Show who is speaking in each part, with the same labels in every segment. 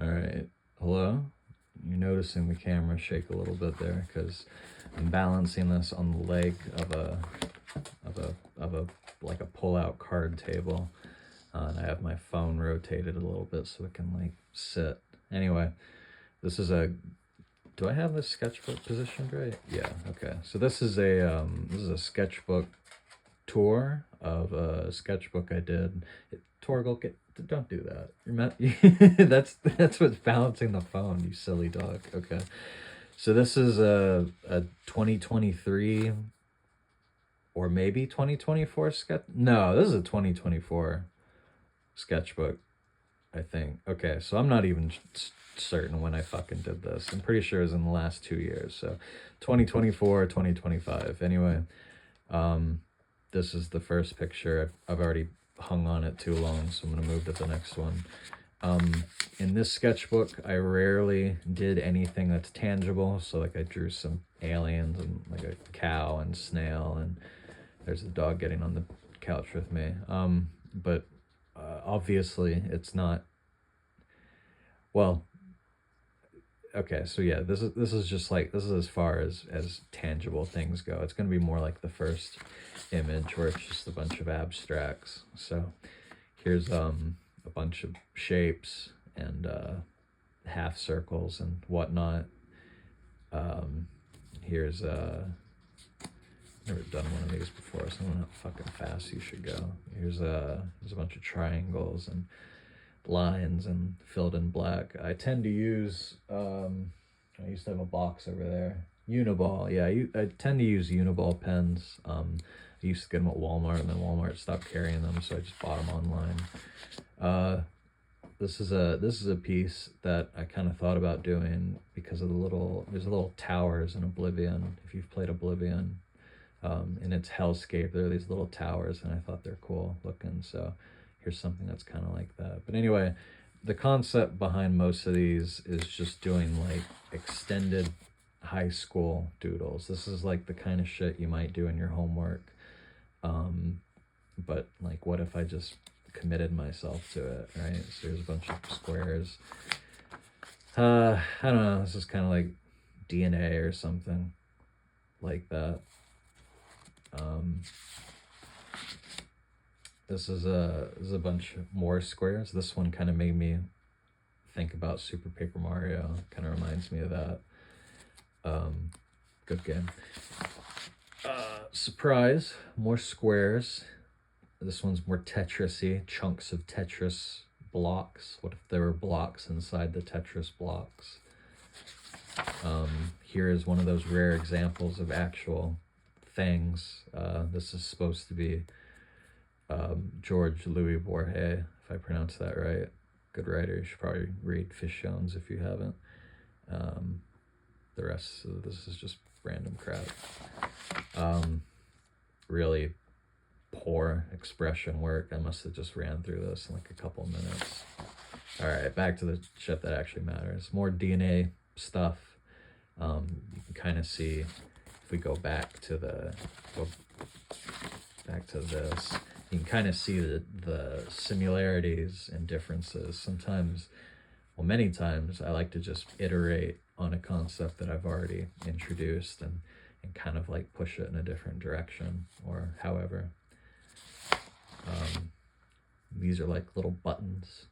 Speaker 1: All right. Hello? You're noticing the camera shake a little bit there because I'm balancing this on the leg of a like a pull-out card table. And I have my phone rotated a little bit so it can like sit. Anyway, this is a do I have this sketchbook positioned right? Yeah, okay. So this is a sketchbook tour of a sketchbook I did. Torgal, don't do that. You're not, that's what's balancing the phone, you silly dog. Okay. So this is a 2023 or maybe 2024 sketch. No, this is a 2024 sketchbook, I think. Okay, so I'm not even certain when I fucking did this. I'm pretty sure it was in the last 2 years. So 2024, 2025. Anyway, this is the first picture. I've already hung on it too long, so I'm going to move to the next one. In this sketchbook, I rarely did anything that's tangible. So like I drew some aliens and like a cow and snail, and there's a dog getting on the couch with me. But obviously it's not, well, okay, so yeah, this is just like, this is as far as tangible things go. It's going to be more like the first image where it's just a bunch of abstracts. So here's a bunch of shapes and half circles and whatnot. Here's never done one of these before, so I don't know how fucking fast you should go. There's a bunch of triangles and lines and filled in black. I tend to use I used to have a box over there. Uniball, yeah, I tend to use Uniball pens. I used to get them at Walmart, and then Walmart stopped carrying them, so I just bought them online. This is a piece that I kind of thought about doing because of there's little towers in Oblivion. If you've played Oblivion, in its hellscape, there are these little towers, and I thought they're cool looking, so here's something that's kind of like that. But anyway, the concept behind most of these is just doing like extended high school doodles. This is like the kind of shit you might do in your homework. But like, what if I just committed myself to it, right? So here's a bunch of squares. I don't know, this is kind of like DNA or something like that. This is a bunch more squares. This one kind of made me think about Super Paper Mario. Kind of reminds me of that. Good game. Surprise, more squares. This one's more Tetris-y, chunks of Tetris blocks. What if there were blocks inside the Tetris blocks? Here is one of those rare examples of actual things. This is supposed to be George Louis Borges, if I pronounce that right. Good writer. You should probably read Fish Jones if you haven't. The rest of this is just random crap. Really poor expression work. I must have just ran through this in like a couple minutes. All right, back to the shit that actually matters. More DNA stuff. You can kind of see if we go back to this. You can kind of see the similarities and differences. Sometimes, well, many times, I like to just iterate on a concept that I've already introduced and kind of like push it in a different direction or however. These are like little buttons.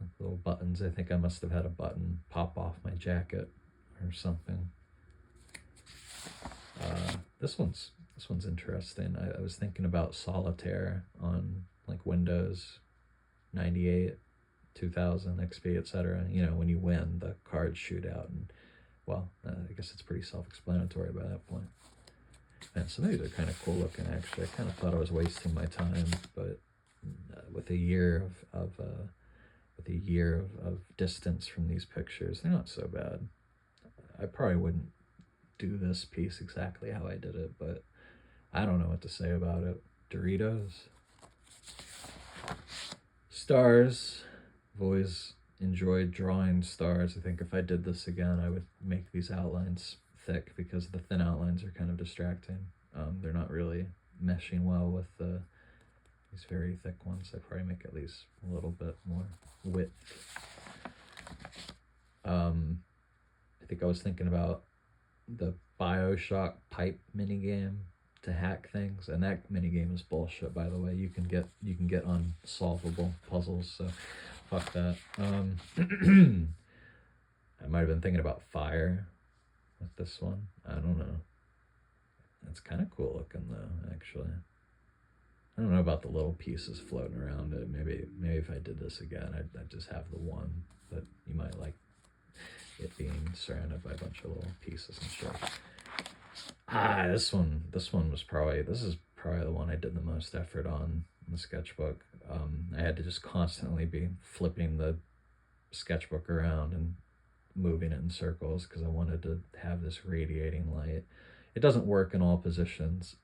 Speaker 1: I think I must have had a button pop off my jacket or something. This one's interesting. I was thinking about solitaire on like Windows 98, 2000, XP, etc. You know, when you win, the cards shoot out, and well, I guess it's pretty self-explanatory by that point. And some of these are kind of cool looking, actually. I kind of thought I was wasting my time, but with a year of distance from these pictures, they're not so bad. I probably wouldn't do this piece exactly how I did it, but I don't know what to say about it. Doritos. Stars. I've always enjoyed drawing stars. I think if I did this again, I would make these outlines thick because the thin outlines are kind of distracting. They're not really meshing well with these very thick ones. I'd probably make at least a little bit more width. think I was thinking about the Bioshock pipe minigame to hack things, and that minigame is bullshit, by the way. You can get unsolvable puzzles, so fuck that. I might have been thinking about fire with this one. I don't know. It's kind of cool looking though, actually. I don't know about the little pieces floating around it. Maybe if I did this again, I'd just have the one, but you might like it being surrounded by a bunch of little pieces and shit. This one was probably, this is probably the one I did the most effort on in the sketchbook. I had to just constantly be flipping the sketchbook around and moving it in circles because I wanted to have this radiating light. It doesn't work in all positions.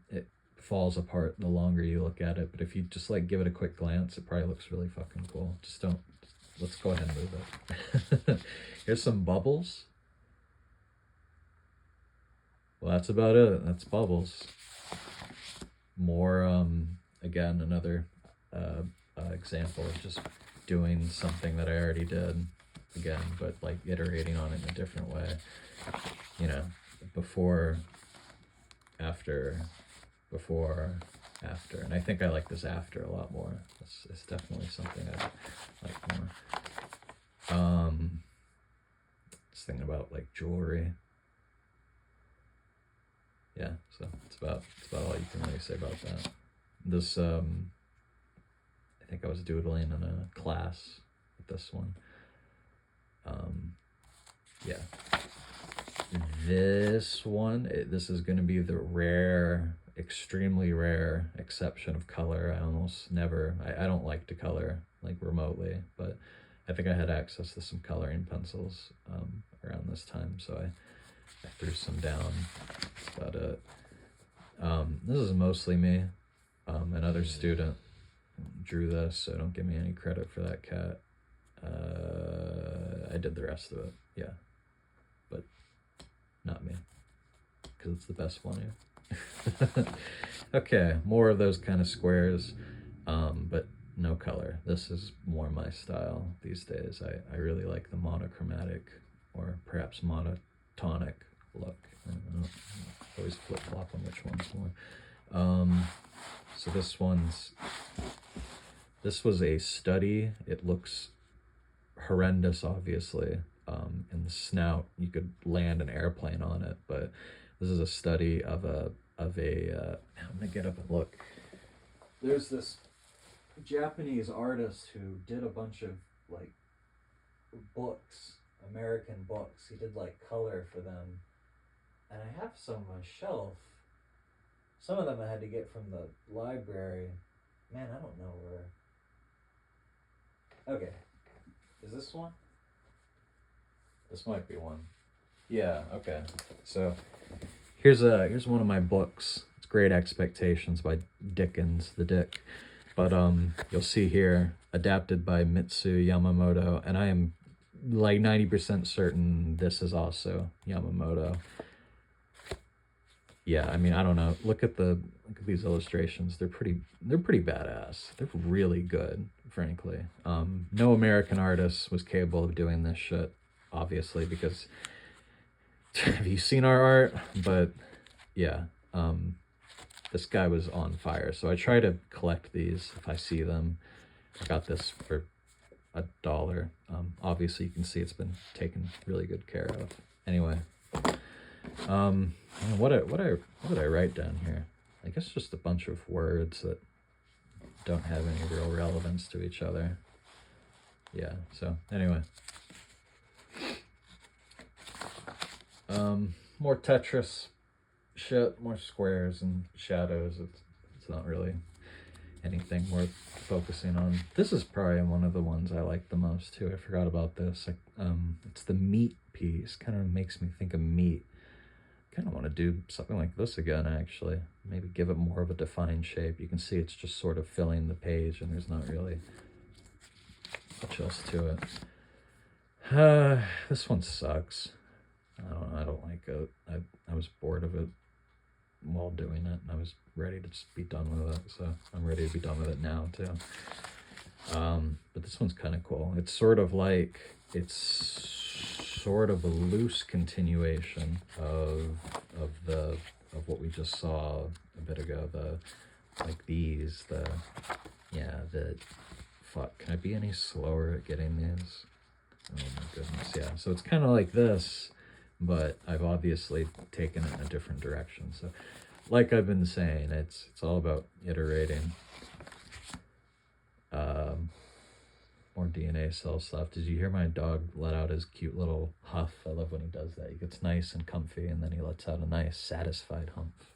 Speaker 1: It falls apart the longer you look at it, but if you just like give it a quick glance, it probably looks really fucking cool. Just don't, let's go ahead and move it. Here's some bubbles. Well, that's about it. That's bubbles. More, again, another example of just doing something that I already did again, but like iterating on it in a different way. You know, before, after, and I think I like this after a lot more. It's definitely something I like more. Just thinking about like jewelry. Yeah, so it's about all you can really say about that. This I think I was doodling in a class with this one. Yeah. This one, this is going to be the rare, extremely rare exception of color. I almost never, I don't like to color like remotely, but I think I had access to some coloring pencils around this time, so I threw some down. That's about it. This is mostly me. Another student drew this, so don't give me any credit for that cat. I did the rest of it, yeah, but not me, because it's the best one here. Okay, more of those kind of squares, but no color. This is more my style these days. I really like the monochromatic, or perhaps monotonic look. I always flip-flop on which one's more. So this was a study. It looks horrendous, obviously. In the snout, you could land an airplane on it, but this is a study of a I'm gonna get up and look. There's this Japanese artist who did a bunch of like books, American books. He did like color for them, and I have some on my shelf. Some of them I had to get from the library. Man, I don't know where. Okay, is this one? This might be one. Yeah, okay. So here's one of my books. It's Great Expectations by Dickens, the Dick. But you'll see here, adapted by Mitsu Yamamoto, and I am like 90% certain this is also Yamamoto. Yeah, I mean, I don't know. Look at these illustrations. They're pretty badass. They're really good, frankly. No American artist was capable of doing this shit, obviously, because have you seen our art? But yeah, this guy was on fire. So I try to collect these if I see them. I got this for $1. Obviously you can see it's been taken really good care of. Anyway, what did I write down here? I guess just a bunch of words that don't have any real relevance to each other. Yeah, so anyway. More Tetris shit, more squares and shadows. It's not really anything worth focusing on. This is probably one of the ones I like the most too. I forgot about this. It's the meat piece. Kind of makes me think of meat. Kind of want to do something like this again, actually. Maybe give it more of a defined shape. You can see it's just sort of filling the page, and there's not really much else to it. This one sucks. I don't like it. I was bored of it while doing it, and I was ready to just be done with it, so I'm ready to be done with it now too. But this one's kind of cool. It's sort of like, it's sort of a loose continuation of what we just saw a bit ago. Fuck, can I be any slower at getting these? Oh my goodness, yeah. So it's kind of like this, but I've obviously taken it in a different direction. So like I've been saying, it's all about iterating. More DNA cell stuff. Did you hear my dog let out his cute little huff? I love when he does that. He gets nice and comfy, and then he lets out a nice, satisfied humph.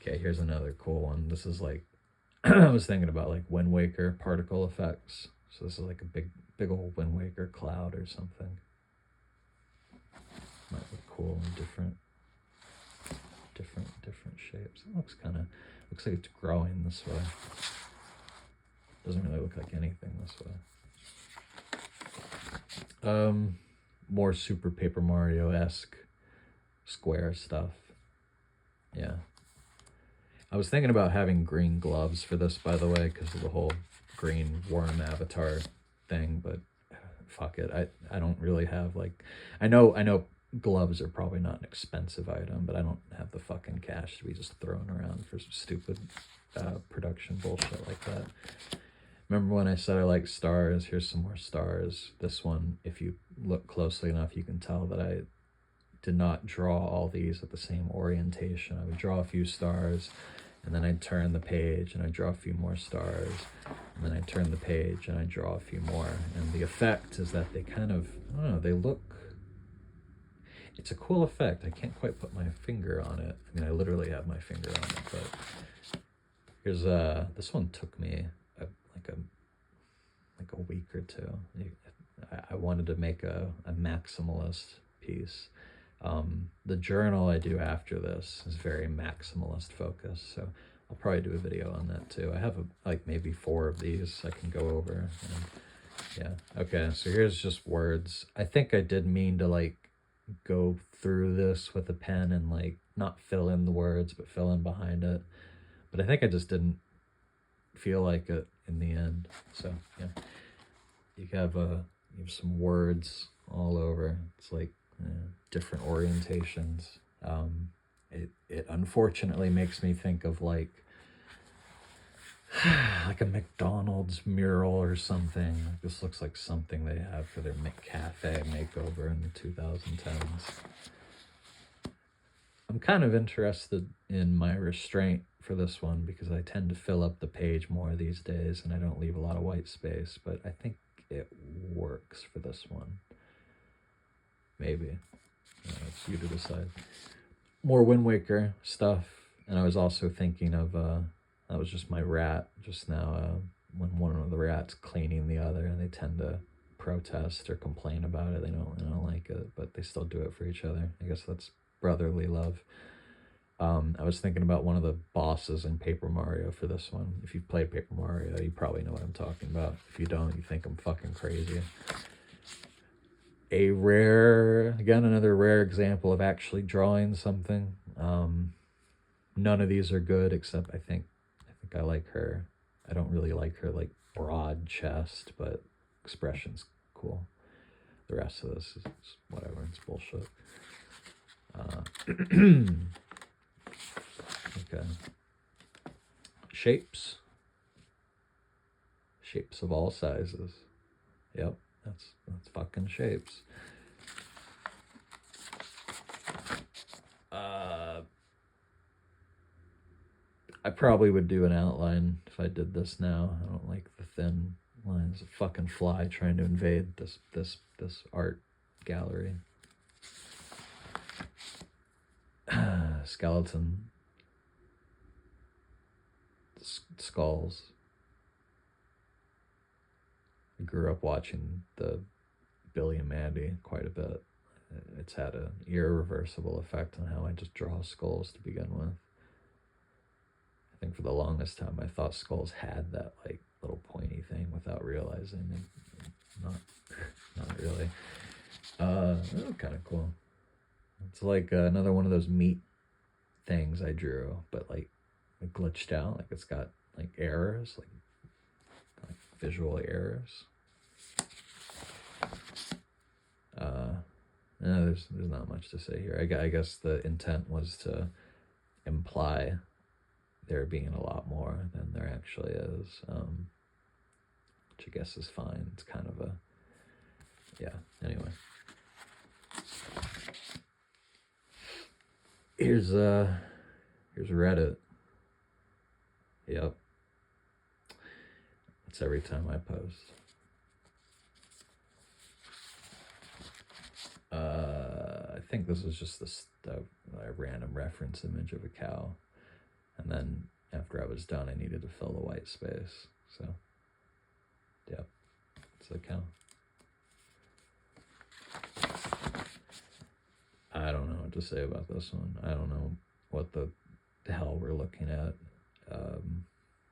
Speaker 1: Okay, here's another cool one. This is like, I was thinking about like Wind Waker particle effects. So this is like a big old Wind Waker cloud or something. Might look cool in different shapes. It looks like it's growing this way. Doesn't really look like anything this way. More Super Paper Mario-esque square stuff. Yeah. I was thinking about having green gloves for this, by the way, because of the whole green worm avatar thing, but fuck it. I don't really have, like, I know gloves are probably not an expensive item, but I don't have the fucking cash to be just thrown around for some stupid production bullshit like that. Remember when I said I like stars? Here's some more stars. This one, if you look closely enough, you can tell that I did not draw all these at the same orientation. I would draw a few stars, and then I'd turn the page, and I'd draw a few more stars, and then I'd turn the page, and I'd draw a few more. And the effect is that they kind of, I don't know, they look, it's a cool effect. I can't quite put my finger on it. I mean, I literally have my finger on it, but here's, this one took me like a week or two. I wanted to make a maximalist piece. The journal I do after this is very maximalist focused, so I'll probably do a video on that too. I have like maybe 4 of these I can go over. And yeah, okay, so here's just words. I think I did mean to like go through this with a pen and like not fill in the words, but fill in behind it. But I think I just didn't feel like it in the end. So yeah, you have some words all over. It's like different orientations. It unfortunately makes me think of like a McDonald's mural or something. This looks like something they have for their McCafe makeover in the 2010s. I'm kind of interested in my restraint for this one because I tend to fill up the page more these days and I don't leave a lot of white space, but I think it works for this one. Maybe. It's you to decide. More Wind Waker stuff, and I was also thinking of, that was just my rat just now, when one of the rats cleaning the other, and they tend to protest or complain about it. They don't like it, but they still do it for each other. I guess that's brotherly love. I was thinking about one of the bosses in Paper Mario for this one. If you've played Paper Mario, you probably know what I'm talking about. If you don't, you think I'm fucking crazy. Another rare example of actually drawing something. None of these are good, except I think I like her. I don't really like her like broad chest, but expression's cool. The rest of this is whatever, it's bullshit. Okay. Shapes of all sizes. Yep, that's fucking shapes. I probably would do an outline if I did this now. I don't like the thin lines. A fucking fly trying to invade this art gallery. Skeleton. Skulls. I grew up watching the Billy and Mandy quite a bit. It's had an irreversible effect on how I just draw skulls to begin with. I think for the longest time I thought skulls had that like little pointy thing without realizing it. Not really. Kind of cool. It's like another one of those meat things I drew, but like it glitched out. Like it's got like errors, like visual errors. There's not much to say here. I guess the intent was to imply there being a lot more than there actually is, which I guess is fine. It's kind of a, yeah, anyway. Here's Reddit. Yep. It's every time I post. I think this is just a random reference image of a cow. And then after I was done, I needed to fill the white space. So, yep, it's a cow. I don't know what to say about this one. I don't know what the hell we're looking at.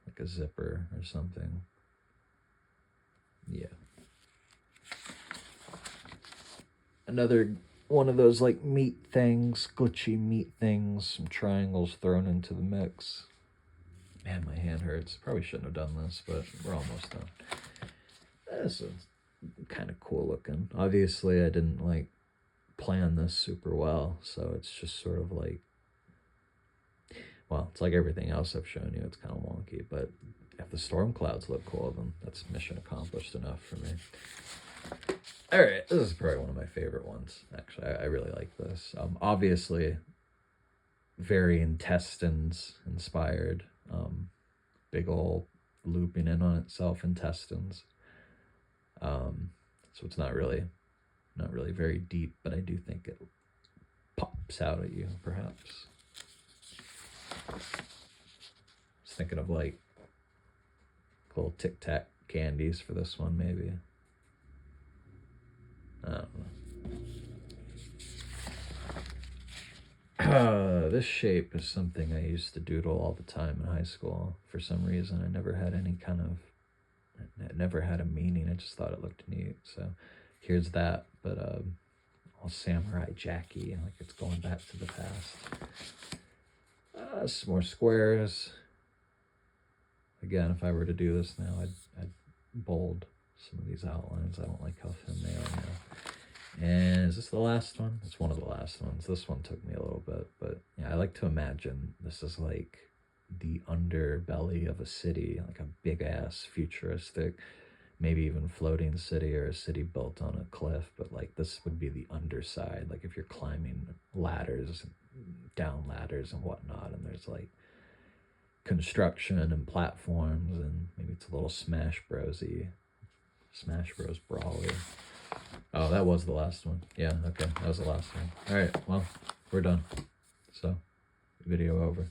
Speaker 1: Like a zipper or something. Yeah. Another one of those like meat things, glitchy meat things, some triangles thrown into the mix. Man, my hand hurts. Probably shouldn't have done this, but we're almost done. This is kind of cool looking. Obviously, I didn't like plan this super well, so it's just sort of like, well, it's like everything else I've shown you. It's kind of wonky, but if the storm clouds look cool, then that's mission accomplished enough for me. All right, this is probably one of my favorite ones. Actually, I really like this. Obviously, very intestines inspired. Big ol' looping in on itself intestines. So it's not really very deep, but I do think it pops out at you, perhaps. I was thinking of like little Tic Tac candies for this one, maybe. I don't know. This shape is something I used to doodle all the time in high school. For some reason, I never had any kind of, it never had a meaning. I just thought it looked neat. So here's that, but all Samurai Jacky, like it's going back to the past. Some more squares. Again, if I were to do this now, I'd bold some of these outlines. I don't like how thin they are now. And is this the last one? It's one of the last ones. This one took me a little bit, but yeah, I like to imagine this is like the underbelly of a city, like a big ass futuristic, maybe even floating city or a city built on a cliff, but like this would be the underside, like if you're climbing ladders, down ladders and whatnot, and there's like construction and platforms, and maybe it's a little Smash Bros brawly. Oh, that was the last one. Yeah, okay, that was the last one. All right, well, we're done. So, video over.